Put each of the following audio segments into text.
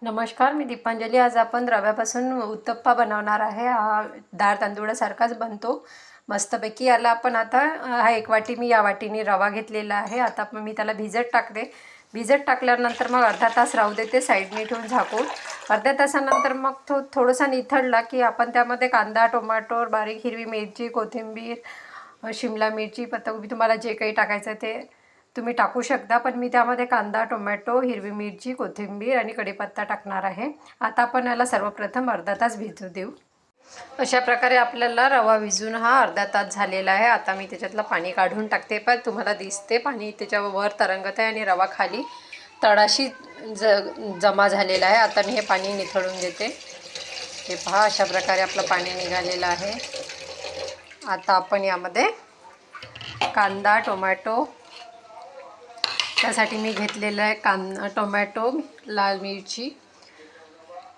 नमस्कार, मी दीपांजली. आज आपण रव्यापासून उत्तप्पा बनवणार आहे. हा डाळ तांदूळासारखाच बनतो मस्तपैकी. याला आपण आता हा एक वाटी मी या वाटीने रवा घेतलेला आहे. आता मी त्याला भिजत टाकते. भिजत टाकल्यानंतर मग अर्धा तास राहू देते साईडने ठेवून झाकून. अर्ध्या तासानंतर मग तो थोडासा निथळला की आपण त्यामध्ये कांदा, टोमॅटो, बारीक हिरवी मिरची, कोथिंबीर, शिमला मिरची, पत्ताकोबी तुम्हाला जे काही टाकायचं ते तुम्ही टाकू शकता. पण मी त्यामध्ये कांदा, टोमॅटो, हिरवी मिरची, कोथिंबीर आणि कढीपत्ता टाकणार आहे. आता आपण याला सर्वप्रथम अर्धा तास भिजू देऊ. अशा प्रकारे आपल्याला रवा भिजून हा अर्धा तास झालेला आहे. आता मी त्याच्यातलं पाणी काढून टाकते. पण तुम्हाला दिसते पाणी त्याच्यावर तरंगत आहे आणि रवा खाली तळाशी जमा झालेला आहे. आता मी हे पाणी निथळून देते. हे पहा, अशा प्रकारे आपलं पाणी निघालेलं आहे. आता आपण यामध्ये कांदा, टोमॅटो, त्यासाठी मी घेतलेलं आहे टोमॅटो, लाल मिरची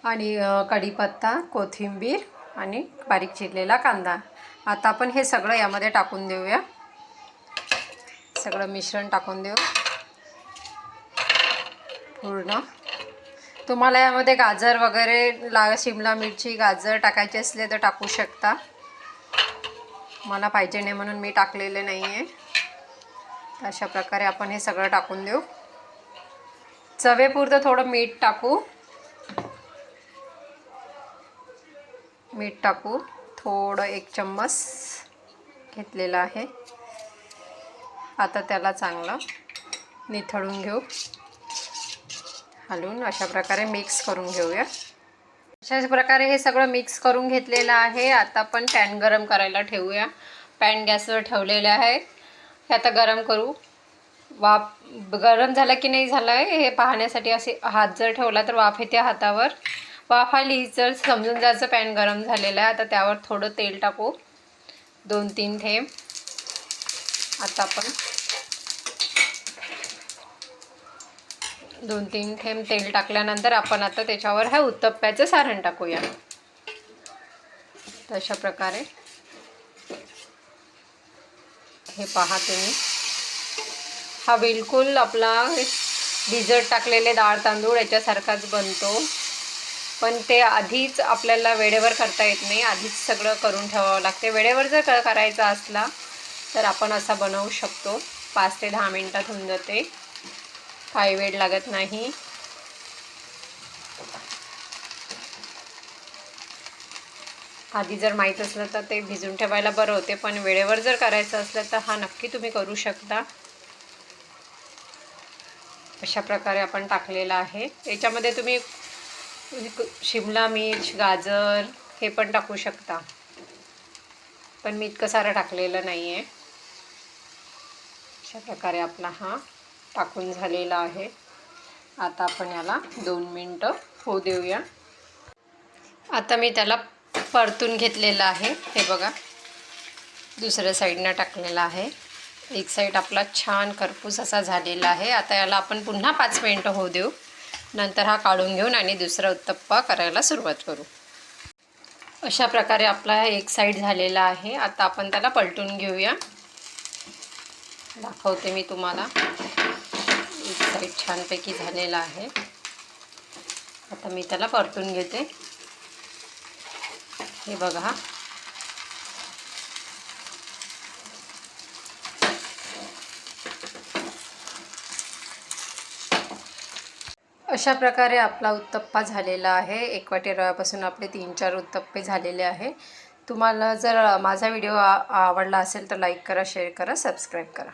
आणि कढीपत्ता, कोथिंबीर आणि बारीक चिरलेला कांदा. आता आपण हे सगळं यामध्ये टाकून देऊया. सगळं मिश्रण टाकून देऊ पूर्ण. तुम्हाला यामध्ये गाजर वगैरे शिमला मिरची, गाजर टाकायचे असले तर टाकू शकता. मला पाहिजे नाही म्हणून मी टाकलेले नाही आहे. अशा प्रकारे आपण हे सगळं टाकून देऊ. चवेपुरतं थोडं मीठ टाकू. थोडं 1 चम्मच घेतलेलं आहे. आता त्याला चांगलं निथळून घेऊ. हलवून अशा प्रकारे मिक्स करून घेऊया. अशाच प्रकारे हे सगळं मिक्स करून घेतलेलं आहे. आता आपण पॅन गरम करायला ठेवूया. पॅन गॅसवर ठेवलेलं आहे. हे आता गरम करू. वाफ गरम झाला की नाही झालं आहे हे पाहण्यासाठी असे हात जर ठेवला तर वाफ येते हातावर. वाफ आली तर समजून जायचं पॅन गरम झालेलं आहे. आता त्यावर थोडं तेल टाकू, 2-3 थेंब. आता आपण 2-3 थेंब तेल टाकल्यानंतर आपण आता त्याच्यावर हे उत्तप्प्याचं सारण टाकूया. तर अशा प्रकारे हे पहा तुम्ही. हा बिलकुल आपला भिजत टाकलेले डाळ तांदूळ याच्यासारखाच बनतो. पण ते आधीच आपल्याला वेळेवर करता येत नाही. आधीच सगळं करून ठेवावं लागते. वेळेवर जर करायचा असला तर आपण असा बनवू शकतो. 5 ते 10 मिनटात होऊन जाते. काही वेळ लागत नाही. आधी जर माहीत असलं तर ते भिजून ठेवायला बरं होते. पण वेळेवर जर करायचं असलं तर हा नक्की तुम्ही करू शकता. अशा प्रकारे आपण टाकलेला आहे. याच्यामध्ये तुम्ही शिमला मिर्च, गाजर हे पण टाकू शकता. पण मी इतकं सारं टाकलेलं नाही आहे. अशा प्रकारे आपला हा टाकून झालेला आहे. आता आपण याला 2 मिनटं होऊ देऊया. आता मी त्याला परतून घेतलेलं आहे. हे बघा, दुसऱ्या साईडनं टाकलेला आहे. एक साईड आपला छान खरपूस असा झालेला आहे. आता याला आपण पुन्हा 5 मिनटं होऊ देऊ. नंतर हा काढून घेऊन आणि दुसरा उत्तप्पा करायला सुरुवात करू. अशा प्रकारे आपला एक साईड झालेला आहे. आता आपण त्याला पलटून घेऊया. दाखवते मी तुम्हाला. एक साईड छानपैकी झालेला आहे. आता मी त्याला परतून घेते. हे बघा, अशा प्रकारे आपला उत्तप्पा झालेला आहे. 1 वाटी रव्यापासून आपले 3-4 उत्तप्पे झालेले आहे. तुम्हाला जर माझा व्हिडिओ आवडला असेल तर लाईक करा, शेअर करा, सबस्क्राईब करा.